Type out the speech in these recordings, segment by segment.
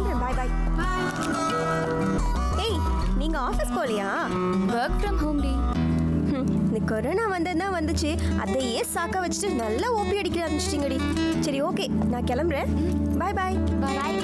கிளம்புறேன். பாய் பாய். ஏய், நீங்க ஆபீஸ் போலியா? ஒர்க் ஃப்ரம் ஹோம் டி. இந்த கொரோனா வந்ததுதான் வந்துச்சு, அதையே சாக்க வச்சுட்டு நல்லா ஓபி அடிக்க ஆரம்பிச்சிட்டீங்கடி. சரி ஓகே, நான் கிளம்புறேன். பாய் பாய். பாய்.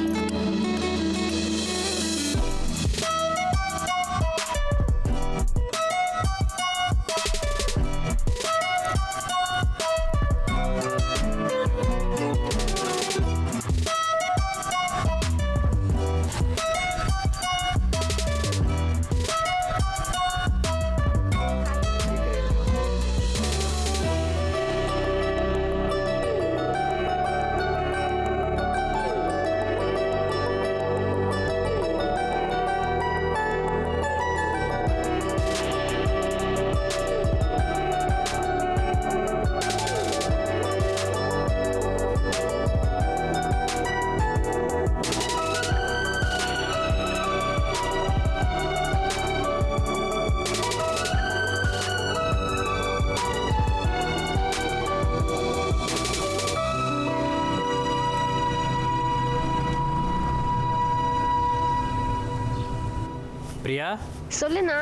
பிரியா, சொல்லுண்ணா.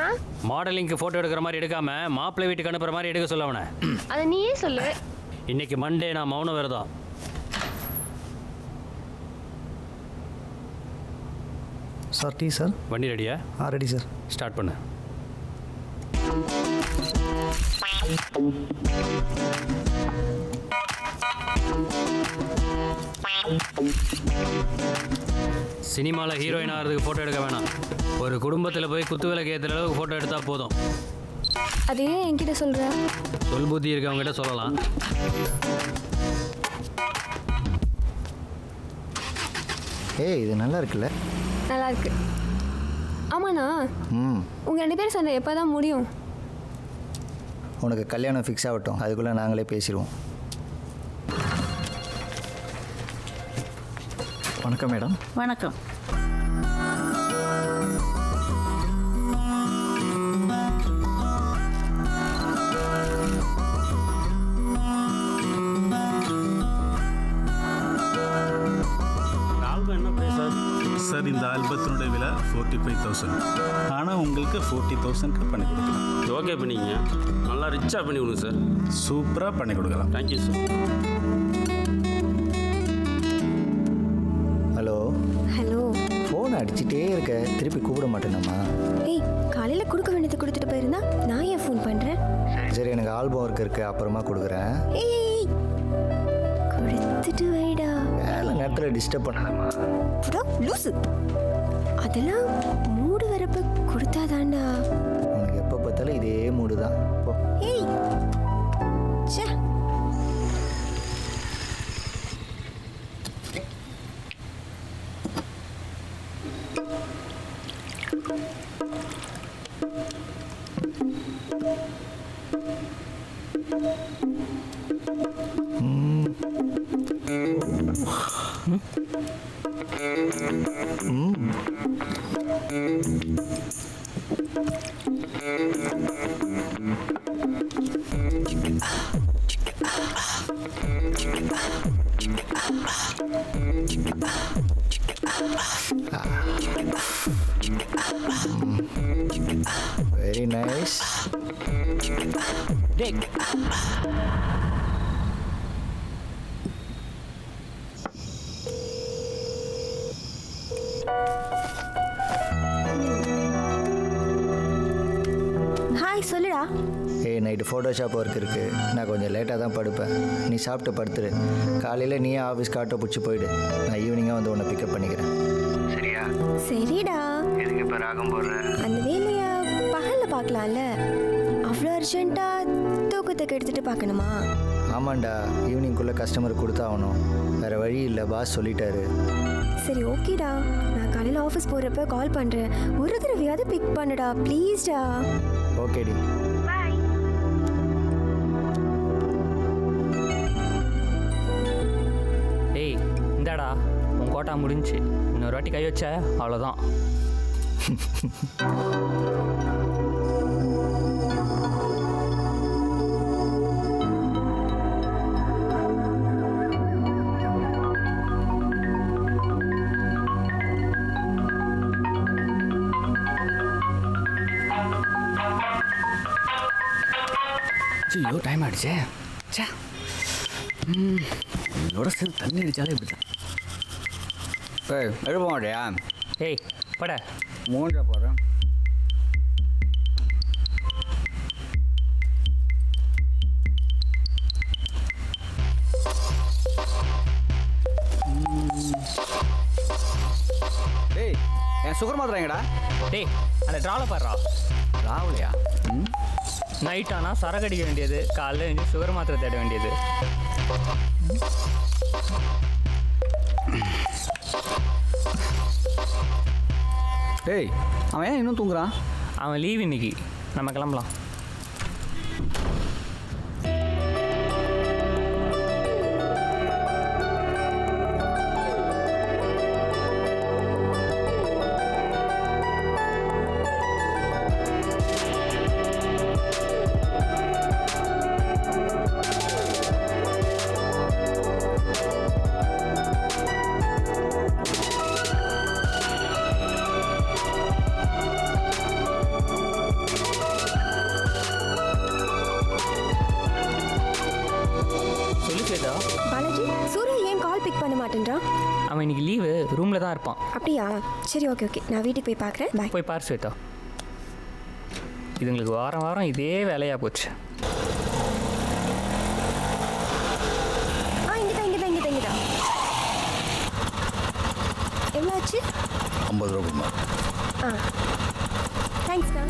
மாடலிங்க்கு ஃபோட்டோ எடுக்கிற மாதிரி எடுக்காம மாப்பிள்ளை வீட்டுக்கு அனுப்புற மாதிரி எடுக்க சொல்ல அவனை. அதை நீயே சொல்லு. இன்னைக்கு மண்டே, நான் மௌன விரதம். Sir tea sir. வண்டி ரெடியா? Ready sir. ஸ்டார்ட் பண்ணு. சினிமாவில் ஹீரோயின் ஆகிறதுக்கு ஃபோட்டோ எடுக்க வேணாம். ஒரு குடும்பத்தில் போய் குத்து விளக்கு ஏற்றுற அளவுக்கு ஃபோட்டோ எடுத்தால் போதும். அதையே என்கிட்ட சொல்ற? சொல் புத்தி இருக்கவங்ககிட்ட சொல்லலாம். இது நல்லா இருக்குல்ல? நல்லா இருக்கு. ஆமாண்ணா, உங்கள் 2 பேரும் சண்டை எப்போ தான் முடியும்? உனக்கு கல்யாணம் ஃபிக்ஸ் ஆகட்டும், அதுக்குள்ளே நாங்களே பேசிடுவோம். வணக்கம் மேடம். வணக்கம். சார், இந்த ஆல்பத்தினுடைய விலை 45,000. ஆனால் உங்களுக்கு 40,000க்கு பண்ணி கொடுக்கலாம். ஓகே பண்ணிங்க. நல்லா ரிச்சாக பண்ணி கொடுங்க சார். சூப்பராக பண்ணி கொடுக்கலாம். Thank you sir. Hello. Hello. Phone அடிச்சுட்டே இருக்க, திருப்பி கூப்பிட மாட்டேனம்மா. ஏய், காலையில் கொடுக்க வேண்டியது கொடுத்துட்டு போயிருந்தா நான் ஏன் ஃபோன் பண்ணுறேன்? சரி, எனக்கு ஆல்பம் ஒர்க் இருக்குது, அப்புறமா கொடுக்குறேன். ஏய், கொடுத்துட்டு வைடா. வேலை நேரத்தில் டிஸ்டர்ப் பண்ணலாமா? லூசு. அதெல்லாம் மூடு வரப்ப கொடுத்தாதாண்டா. உனக்கு எப்போ பார்த்தாலும் இதே மூடு தான். ஏய், ச்சே. Very nice. Dick. ஹாய், சொல்லுடா. நைட்டு ஃபோட்டோஷாப் ஒர்க் இருக்குது, நான் கொஞ்சம் லேட்டாக தான் படுப்பேன். நீ சாப்பிட்டு படுத்துரு. காலையில் நீயே ஆஃபீஸ்க்கு ஆட்டோ பிடிச்சி போயிடு. நான் ஈவினிங்காக வந்து உன்னை பிக்கப் பண்ணிக்கிறேன். சரியா? சரிடா. எதுக்கு இப்போ ராகம் போடுறேன்? அந்த வேலையை பகலில் பார்க்கலாம்ல. அவ்வளோ அர்ஜென்ட்டாக தூக்கத்துக்கு எடுத்துகிட்டு பார்க்கணுமா? ஆமாண்டா, ஈவினிங்குள்ளே கஸ்டமர் கொடுத்தாகணும். வேறு வழி இல்லை, பாஸ் சொல்லிட்டாரு. சரி ஓகேடா, நான் காலையில் ஆஃபீஸ் போகிறப்ப கால் பண்ணுறேன். ஒரு தடவையாவது பிக் பண்ணுடா ப்ளீஸ்டா. ஓகேடி. பாய். ஏய், இந்தாடா உன் கோட்டா முடிஞ்சு. இன்னொரு வாட்டி கை வச்ச அவ்வளோதான். ஐயோ டைம் ஆகிடுச்சே சே இதோட சேர்ந்து தண்ணி அடித்தாலே இப்படி தான் எழுப்ப மாட்டியா ஏய் பட மூஞ்சா போகிறேன் டேய் என் சுகர் மாத்திரைங்கடா டேய் அந்த ட்ராவில் பாடுறா ராவலியா ம் நைட் ஆனால் சரக்கு அடிக்க வேண்டியது, காலைல எழுந்து சுகர் மாத்திரை தேட வேண்டியது. டேய் அவன் ஏன் இன்னும் தூங்குறான்? அவன் லீவ் இன்னைக்கு, நம்ம கிளம்பலாம். பாலாஜி, சூர்யா ஏன் கால் பிக் பண்ண மாட்டேன்றான்? அவன் இன்னைக்கு லீவு, ரூமில் தான் இருப்பான். அப்படியா? சரி, ஓகே ஓகே, நான் வீட்டுக்கு போய் பார்க்குறேன். பாய். போய் பார் ஸ்வேதா. இதுங்களுக்கு வாரம் வாரம் இதே வேலையாக போச்சு. இங்கதான். எவ்வளோ ஆச்சு? 50 ரூபா கொடுமா. தேங்க்ஸ்ண்ணா.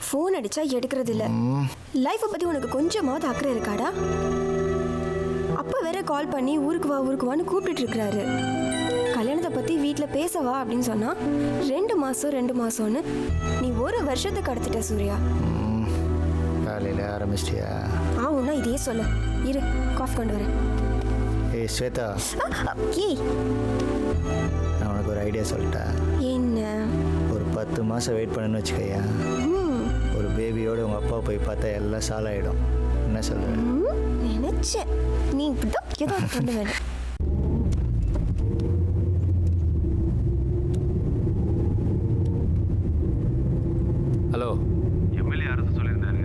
ஃபோன் அடிச்சா எடுக்கிறது இல்லை. லைஃப்பை பற்றி உனக்கு கொஞ்சமாவது அக்கறை இருக்காடா? அப்போ வேற கால் பண்ணி ஊருக்கு வான்னு கூப்பிட்டு இருக்கிறாரு. கல்யாணத்தை பற்றி வீட்டில் பேசவா அப்படின்னு சொன்னால் 2 மாதம்னு நீ 1 வருஷத்துக்கு கடத்திட்ட சூர்யா. காலையில் ஆரம்பிச்சிட்டியா? உன்னா இதே சொல்ல. இரு, காஃபி கொண்டு வரேன். ஏய் ஸ்வேதா, ஏய், நான் உனக்கு ஒரு ஐடியா சொல்லிட்டேன். என்ன? ஒரு 10 மாதம் வெயிட் பண்ணுன்னு வச்சுக்கையா, ஒரு பேபியோட உங்கள் அப்பா போய் பார்த்தா எல்லாம் சாலாயிடும். என்ன சொல்கிறேன்? நினைச்சேன் நீ இப்படிதான் ஏதோ கொண்டு வேணும். ஹலோ, எம்எல்ஏ அரசு சொல்லியிருந்தாரு.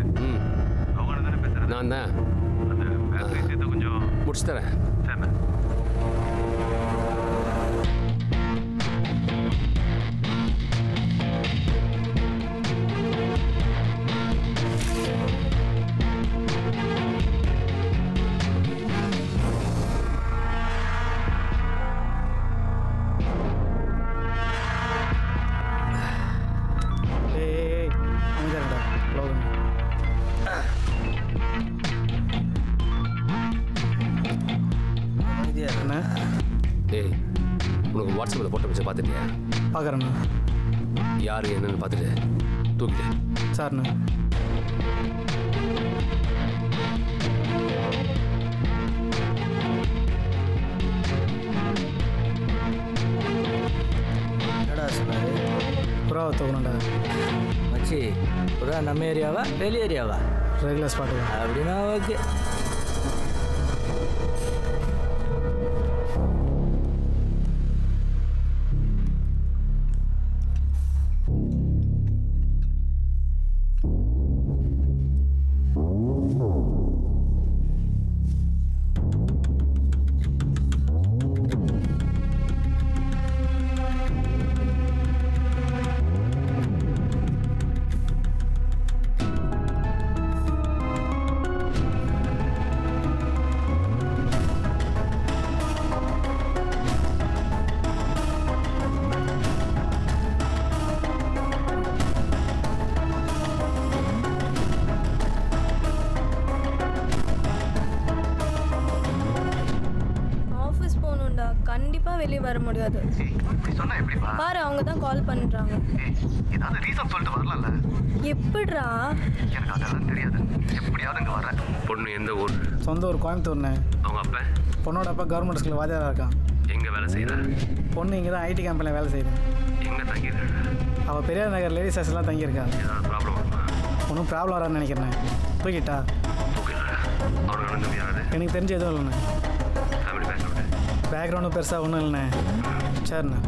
அவங்க தானே பேசுகிறேன். நான் தான். அந்த பேங்க் விஷயத்தை கொஞ்சம் முடிச்சு தரேன். சரிண்ணா. ஏய், உனக்கு வாட்ஸ்அப்பில் ஃபோட்டோ வச்சு பார்த்துட்டியா? பார்க்குறேண்ணா. யார் என்னன்னு பார்த்துட்டு தூக்கிட்டு. சார்ண்ணா. என்னடா சொன்னாரு? புறாவை தூக்கணும்டா. மச்சி, புறா நம்ம ஏரியாவா வெளி ஏரியாவா? Regular spot. அப்படின்னா ஓகே. வெளியே வர முடியாது. பாரு அவங்க தான் கால் பண்ணுறாங்க. ஏதாவது ரீசன் சொல்லிட்டு வரலாம்ல. எப்படிடா? எனக்கு அதெல்லாம் தெரியாது. எப்படியாவது இங்கே வரேன். பொண்ணு எந்த ஊர்? சொந்த ஊர் கோயம்புத்தூர்ண்ணே. அவங்க அப்பா? பொண்ணோட அப்பா கவர்மெண்ட் ஸ்கூலில் வாத்தியாராக இருக்கான். எங்கே வேலை செய்கிறாரு? பொண்ணு இங்கே தான் ஐடி கம்பெனியில் வேலை செய்யுது. எங்கே தங்கியிருக்காங்க? அவள் பெரியார் நகர் லேடிஸ் ஹாஸ்டல்லாம் தங்கியிருக்கா. ஏதாவது ப்ராப்ளம் வருமா? ஒன்றும் ப்ராப்ளம் வரான்னு நினைக்கிறேன். தூக்கிட்டா? அவனுக்கு அண்ணன் யாராவது? எனக்கு தெரிஞ்ச எதுவும் இல்லைண்ணே. Family background? பேக்ரவுண்டும் பெருசாக ஒன்றும் இல்லைண்ணே. சரிண்ணே.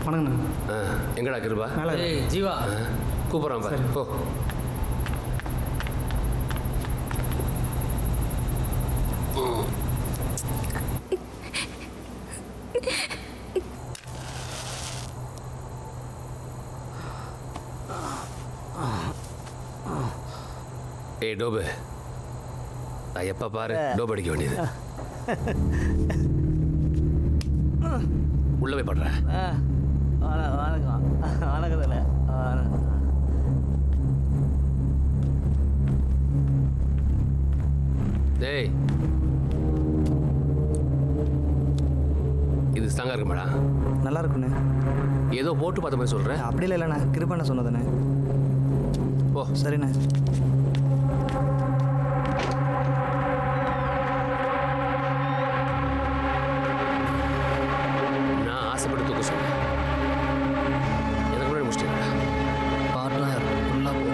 வணக்கண்ணா. எங்கடா கிருபா? ஏய் ஜீவா, கூப்பிட்றான் பாரு. ஓ ஏய் டோபு, நான் எப்போ பாரு டோப் அடிக்க வேண்டியது. உள்ள போய் படுறேன். வணக்கத்தில் டேய், இது ஸ்ட்ராங்காக இருக்கு மேடம். நல்லா இருக்குண்ணே. ஏதோ போட்டு பார்த்த மாதிரி சொல்கிறேன். அப்படி இல்லைண்ணே, கிருப்பண்ண சொன்னதுண்ணே. ஓ சரிண்ணே. நான் ஆசைப்பட்டு தூக்க சொன்னேன். எனக்கு முன்னாடி முடிச்சிட்டேன். பார்ட்னர் ஃபுல்லாக போ.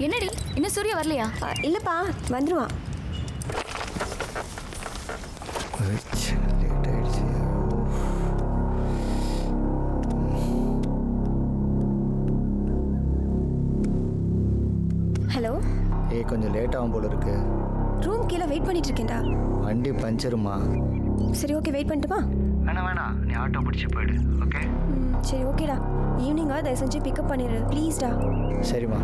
என்னடி இன்னும் சூர்யா வரலையா? இல்லைப்பா, வந்துடுவான். லேட் ஆயிடுச்சு. ஹலோ. கொஞ்சம் லேட் ஆகும் போல இருக்கு. ரூம் கீழே வெயிட் பண்ணிட்டு இருக்கேன்டா. வண்டி பஞ்சருமா? சரி ஓகே, வெயிட் பண்ணட்டுமா? வேணாம், நீ ஆட்டோ பிடிச்சி போயிடு. ஓகே? சரி ஓகேடா. ஈவினிங்காக தயவு செஞ்சு பிக்கப் பண்ணிடு ப்ளீஸ்டா. சரிம்மா.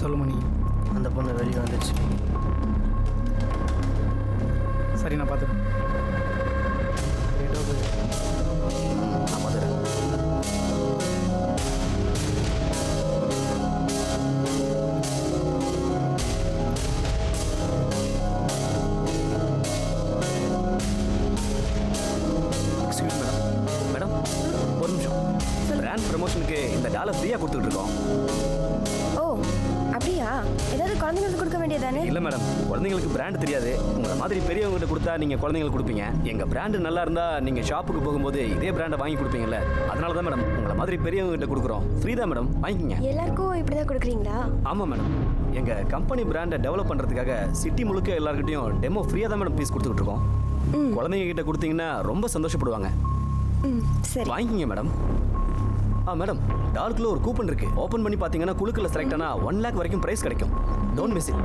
சொல்லுமணி. அந்த பொண்ணு வெளியே வந்துச்சு. சரி நான் பார்த்துக்கிறேன். நான் பார்த்துக்கிறேன். Excuse madam. மேடம் ஒரு நிமிஷம். பிராண்ட் ப்ரமோஷனுக்கு இந்த டாலர் ஃப்ரீயாக கொடுத்துட்டு இருக்கோம். ஓ அப்படியா? ஏதாவது குழந்தைங்களுக்கு கொடுக்க வேண்டியதானே? இல்லை மேடம், குழந்தைங்களுக்கு பிராண்ட் தெரியாது. உங்களை மாதிரி பெரியவங்ககிட்ட கொடுத்தா நீங்கள் குழந்தைங்களுக்கு கொடுப்பீங்க. எங்கள் பிராண்டு நல்லா இருந்தால் நீங்கள் ஷாப்புக்கு போகும்போது இதே பிராண்டை வாங்கி கொடுப்பீங்கல்ல, அதனால தான் மேடம் உங்களை மாதிரி பெரியவங்ககிட்ட கொடுக்குறோம். ஃப்ரீ தான் மேடம், வாங்கிக்கங்க. எல்லாருக்கும் இப்படி தான் கொடுக்குறீங்களா? ஆமாம் மேடம், எங்கள் கம்பெனி பிராண்டை டெவலப் பண்ணுறதுக்காக சிட்டி முழுக்க எல்லாருக்கிட்டையும் டெமோ ஃப்ரீயாக தான் மேடம் பீஸ் கொடுத்துக்கிட்டு இருக்கோம். குழந்தைங்க கிட்ட கொடுத்தீங்கன்னா ரொம்ப சந்தோஷப்படுவாங்க. சரி வாங்கிக்கங்க மேடம். மேடம், டார்க்கில் ஒரு கூப்பன் இருக்கு. ஓப்பன் பண்ணி பார்த்தீங்கன்னா குழுக்களில் செலக்ட் ஆனால் 1 lakh வரைக்கும் ப்ரைஸ் கிடைக்கும். Don't miss it.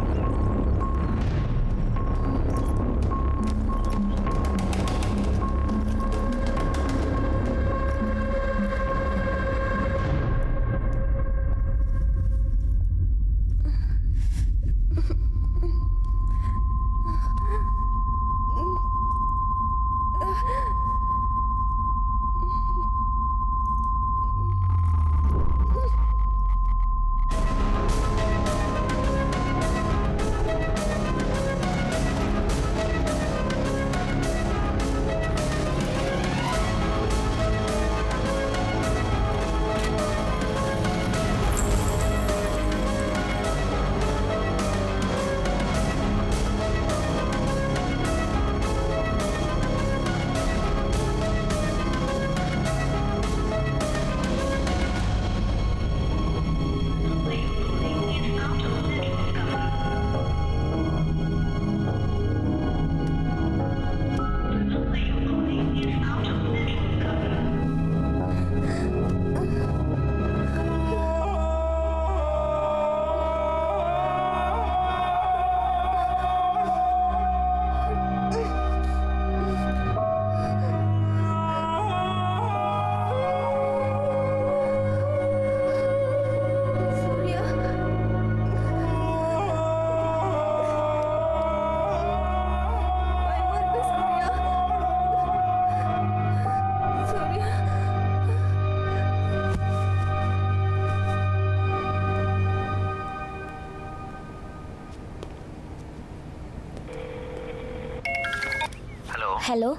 Hello.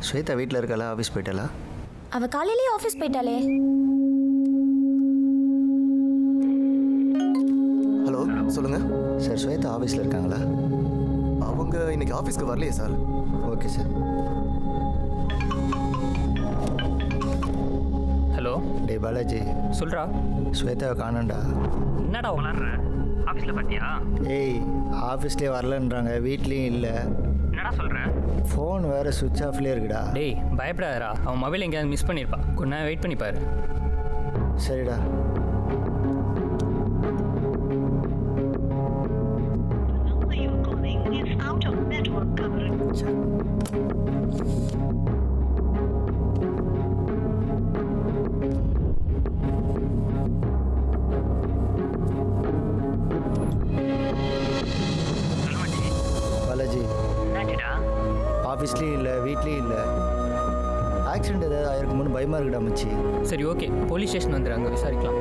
Shweta வீட்டில் இருக்காளா, ஆஃபீஸ் போயிட்டாளா? அவ காலையிலேயே ஆஃபீஸ் போயிட்டாளே. ஹலோ, சொல்லுங்க சார். ஸ்வேதா ஆஃபீஸில் இருக்காங்களா? அவங்க இன்னைக்கு ஆஃபீஸ்க்கு வரலையே சார். Okay sir. ஹலோ. டே பாலாஜி, சொல்கிறா. ஸ்வேதாவை காணோண்டா. என்னடா உளர்ற? ஆஃபீஸில் பார்த்தியா? ஏய், ஆஃபீஸ்லேயே வரலன்றாங்க, வீட்லேயும் இல்லை. என்னடா சொல்கிற? ஃபோன் வேறு சுவிட்ச் ஆஃப்லேயே இருக்குடா. டேய் பயப்படாதடா, அவன் மொபைல் எங்கேயாவது மிஸ் பண்ணியிருப்பா. கொஞ்ச நேரம் வெயிட் பண்ணி பாரு. சரிடா. பாலாஜி, ஆஃபீஸ்லேயும் இல்லை, வீட்லேயும் இல்லை. ஆக்சிடென்ட் ஏதாவது ஆயிருக்குமோன்னு பயமாக இருக்குடா மச்சி. சரி ஓகே, போலீஸ் ஸ்டேஷன் வந்துடு, அங்கே விசாரிக்கலாம்.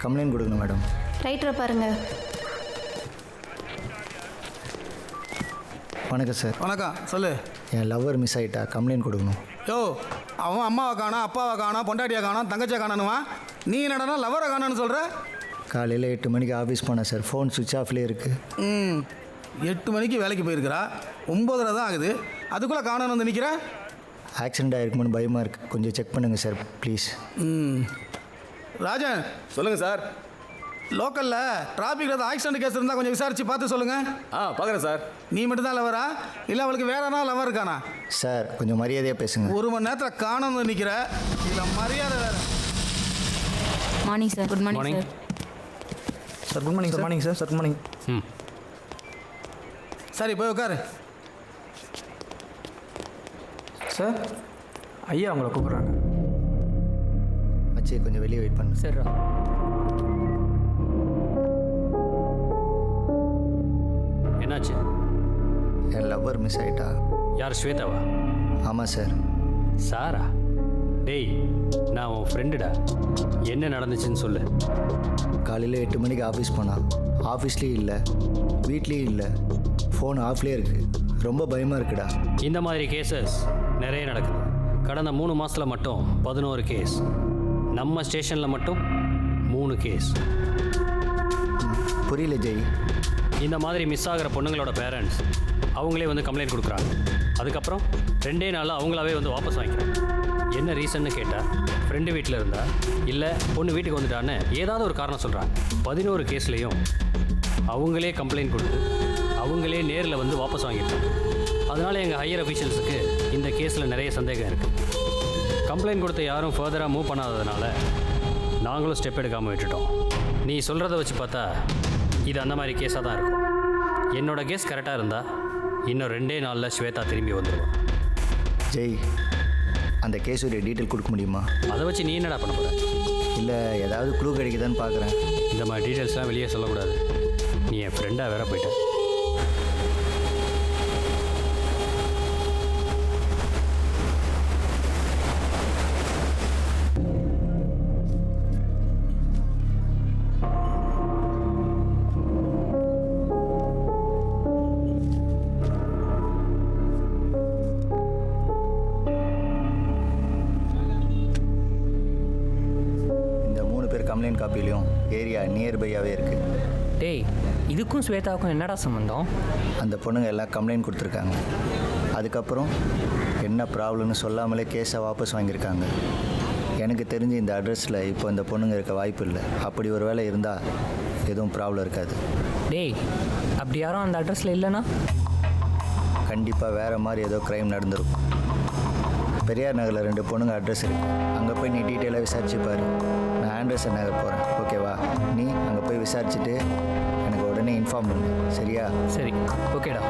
கம்ப்ளைண்ட் கொடுக்கணும் மேடம். ரைட்டரை பாருங்க. வணக்கம் சார். வணக்கம், சொல்லு. என் லவ்வர் மிஸ் ஆகிட்டா, கம்ப்ளைண்ட் கொடுக்கணும். யோ, அவன் அம்மாவை காணோம், அப்பாவை காணோம், பொண்டாட்டியை காணோம், தங்கச்சியை காணணுவான். நீ என்னடா லவரை காணோன்னு சொல்கிற? காலையில் 8 மணிக்கு ஆஃபீஸ் போனேன் சார். ஃபோன் சுவிட்ச் ஆஃப்லேயே இருக்குது. 8 மணிக்கு வேலைக்கு போயிருக்கிறா, 9:30 தான் ஆகுது. அதுக்குள்ளே காணோன்னு வந்து நிற்கிற? ஆக்சிடென்ட் ஆகிருக்குமோன்னு பயமாக இருக்குது, கொஞ்சம் செக் பண்ணுங்கள் சார் ப்ளீஸ். ராஜன், சொல்லுங்கள் சார். லோக்கலில் டிராஃபிக்கில் ஏதாவது ஆக்சிடென்ட் கேஸ் இருந்தால் கொஞ்சம் விசாரித்து பார்த்து சொல்லுங்கள். பார்க்குறேன் சார். நீ மட்டும்தான் லவரா, இல்லை அவளுக்கு வேற என்ன லவர் இருக்கானா? சார் கொஞ்சம் மரியாதையாக பேசுங்க. 1 மணி நேரத்தில் காணோன்னு நிற்கிற, இல்லை மரியாதை வேறு. Morning sir. Good morning morning sir. Sir good morning sir. Morning sir. Sir good morning. சரி, போய் உட்காரு. சார் ஐயா அவங்கள கூப்பிட்றாங்க. மச்சி கொஞ்சம் வெளியே வெயிட் பண்ணு. சரிடா. என்னாச்சு? என் லவ்வர் மிஸ் ஆகிட்டா. யார், ஸ்வேதாவா? ஆமாம் சார். சாரா? டேய், நான் உன் ஃப்ரெண்டுடா. என்ன நடந்துச்சுன்னு சொல்லு. காலையில் 8 மணிக்கு ஆஃபீஸ் போனான். ஆஃபீஸ்லேயும் இல்லை, வீட்லேயும் இல்லை, ஃபோன் ஆஃப்லேயே இருக்குது. ரொம்ப பயமாக இருக்குடா. இந்த மாதிரி கேசஸ் நிறைய நடக்குது. கடந்த 3 மாதத்தில் மட்டும் 11 கேஸ். நம்ம ஸ்டேஷனில் மட்டும் 3 கேஸ். புரியல ஜெய். இந்த மாதிரி மிஸ் ஆகிற பொண்ணுங்களோட பேரண்ட்ஸ் அவங்களே வந்து கம்ப்ளைண்ட் கொடுக்குறாங்க. அதுக்கப்புறம் 2 நாளில் அவங்களாவே வந்து வாபஸ் வாங்கிக்கிறாங்க. என்ன ரீசன்னு கேட்டால், ஃப்ரெண்டு வீட்டில் இருந்தா, இல்லை பொண்ணு வீட்டுக்கு வந்துட்டான்னு ஏதாவது ஒரு காரணம் சொல்கிறாங்க. 11 கேஸ்லேயும் அவங்களே கம்ப்ளைண்ட் கொடுத்து அவங்களே நேரில் வந்து வாபஸ் வாங்கியிருக்காங்க. அதனால் எங்கள் ஹையர் அஃபீஷியல்ஸுக்கு இந்த கேஸில் நிறைய சந்தேகம் இருக்குது. கம்ப்ளைண்ட் கொடுத்த யாரும் ஃபர்தராக மூவ் பண்ணாததுனால நாங்களும் ஸ்டெப் எடுக்காமல் விட்டுட்டோம். நீ சொல்கிறத வச்சு பார்த்தா இது அந்த மாதிரி கேஸாக தான் இருக்கும். என்னோடய கேஸ் கரெக்டாக இருந்தால் இன்னும் 2 நாளில் ஸ்வேதா திரும்பி வந்துடுவான். ஜெய், அந்த கேஸுடைய டீட்டெயில் கொடுக்க முடியுமா? அதை வச்சு நீ என்னடா பண்ண போகிற? இல்லை ஏதாவது க்ளூ கிடைக்குதான்னு பார்க்குறேன். இந்த மாதிரி டீட்டெயில்ஸ்லாம் வெளியே சொல்லக்கூடாது. நீ என் ஃப்ரெண்டாக வேற போயிட்ட. கம்ப்ளைண்ட் காப்பிலையும் ஏரியா நியர்பையாகவே இருக்குது. டேய், இதுக்கும் ஸ்வேதாவுக்கும் என்னடா சம்மந்தம்? அந்த பொண்ணுங்க எல்லாம் கம்ப்ளைண்ட் கொடுத்துருக்காங்க. அதுக்கப்புறம் என்ன ப்ராப்ளம்னு சொல்லாமலே கேஸை வாபஸ் வாங்கியிருக்காங்க. எனக்கு தெரிஞ்சு இந்த அட்ரஸில் இப்போ இந்த பொண்ணுங்க இருக்க வாய்ப்பு இல்லை. அப்படி ஒரு வேளை இருந்தால் எதுவும் ப்ராப்ளம் இருக்காது. டேய், அப்படி யாரும் அந்த அட்ரஸில் இல்லைன்னா கண்டிப்பாக வேறு மாதிரி ஏதோ க்ரைம் நடந்திருக்கும். பெரியார் நகரில் 2 பொண்ணுங்க அட்ரஸ் இருக்குது. அங்கே போய் நீ டீட்டெயிலாக விசாரிச்சுப்பார். நான் ஆண்டர்சன் நகர் போகிறேன், ஓகேவா? நீ அங்கே போய் விசாரிச்சுட்டு எனக்கு உடனே இன்ஃபார்ம் பண்ணு, சரியா? சரி, ஓகேடா.